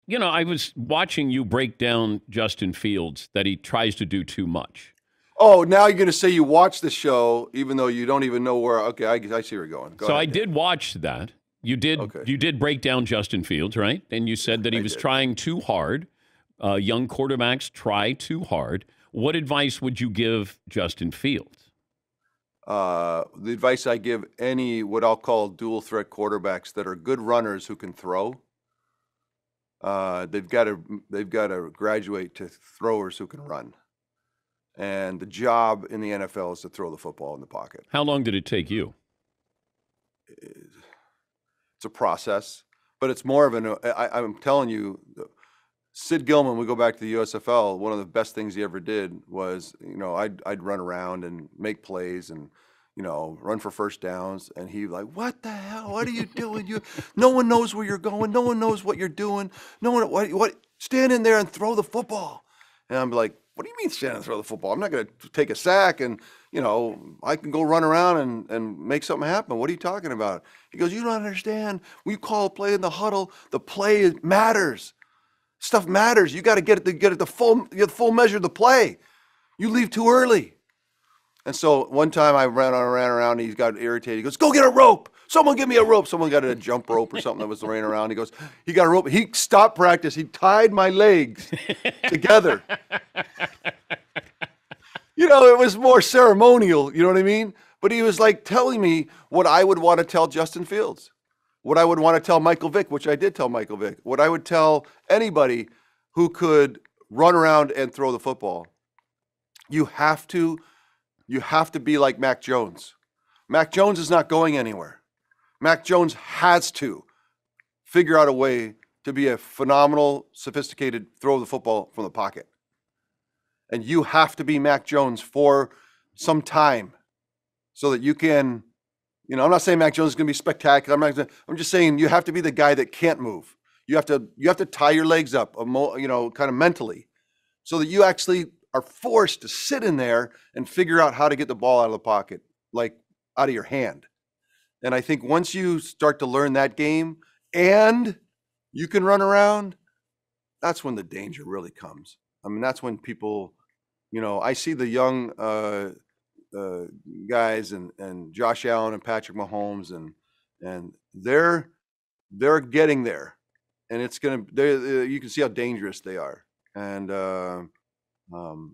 I was watching you break down Justin Fields, that he tries to do too much. Oh, now you're going to say you watched the show, even though you don't even know where. Okay, I see where you're going. Go ahead. I did watch that. You did. Okay. You did break down Justin Fields, right? And you said that he was trying too hard. Young quarterbacks try too hard. What advice would you give Justin Fields? The advice I give any what I'll call dual threat quarterbacks that are good runners who can throw. They've got to graduate to throwers who can run. And the job in the NFL is to throw the football in the pocket. How long did it take you? It's a process, but it's more of I'm telling you, Sid Gilman, we go back to the USFL, one of the best things he ever did was, I'd run around and make plays and, run for first downs. And he like, what the hell? What are you doing? No one knows where you're going. No one knows what you're doing. No one, what, stand in there and throw the football. And I'm like, what do you mean stand and throw the football? I'm not going to take a sack and, I can go run around and make something happen. What are you talking about? He goes, you don't understand. When you call a play in the huddle, the play matters. Stuff matters. You got to get it the full measure of the play. You leave too early. And so one time I ran around. He got irritated. He goes, go get a rope. Someone give me a rope. Someone got a jump rope or something that was laying around. He goes, he got a rope. He stopped practice. He tied my legs together. It was more ceremonial. You know what I mean? But he was like telling me what I would want to tell Justin Fields. What I would want to tell Michael Vick, which I did tell Michael Vick. What I would tell anybody who could run around and throw the football. You have to be like Mac Jones. Mac Jones is not going anywhere. Mac Jones has to figure out a way to be a phenomenal, sophisticated throw of the football from the pocket. And you have to be Mac Jones for some time so that you can, I'm not saying Mac Jones is going to be spectacular. I'm just saying you have to be the guy that can't move. You have to tie your legs up, kind of mentally, so that you actually are forced to sit in there and figure out how to get the ball out of the pocket, like out of your hand. And I think once you start to learn that game and you can run around, that's when the danger really comes. I mean, that's when people, I see the young guys and Josh Allen and Patrick Mahomes and they're getting there, and you can see how dangerous they are. And it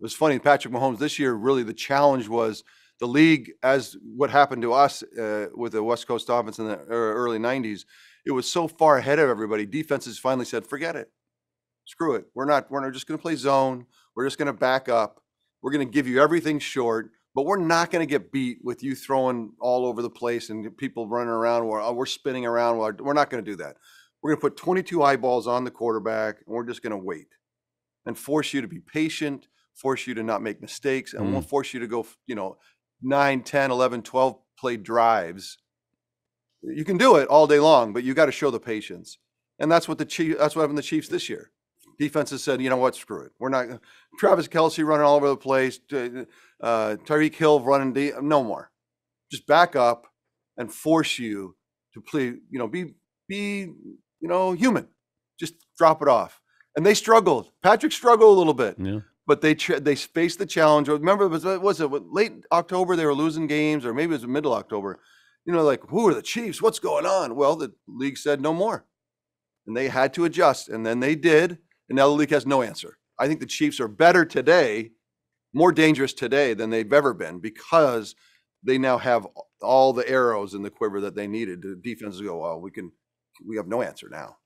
was funny, Patrick Mahomes this year, really the challenge was the league, as what happened to us with the West Coast offense in the early 90s. It was so far ahead of everybody. Defenses finally said, forget it. Screw it. We're not just going to play zone. We're just going to back up. We're going to give you everything short, but we're not going to get beat with you throwing all over the place and people running around while we're spinning around. We're not going to do that. We're going to put 22 eyeballs on the quarterback, and we're just going to wait and force you to be patient, force you to not make mistakes, and we'll force you to go, 9, 10, 11, 12 play drives. You can do it all day long, but you got to show the patience. And that's what happened to the Chiefs this year. Defenses said, you know what, screw it. We're not Travis Kelce running all over the place, Tyreek Hill running deep, no more. Just back up and force you to play, be human. Just drop it off. And they struggled. Patrick struggled a little bit. Yeah. But they faced the challenge. Remember, was it late October they were losing games, or maybe it was middle October? Like, who are the Chiefs? What's going on? Well, the league said no more. And they had to adjust. And then they did. And now the league has no answer. I think the Chiefs are better today, more dangerous today than they've ever been, because they now have all the arrows in the quiver that they needed. The defenses go, well, we have no answer now.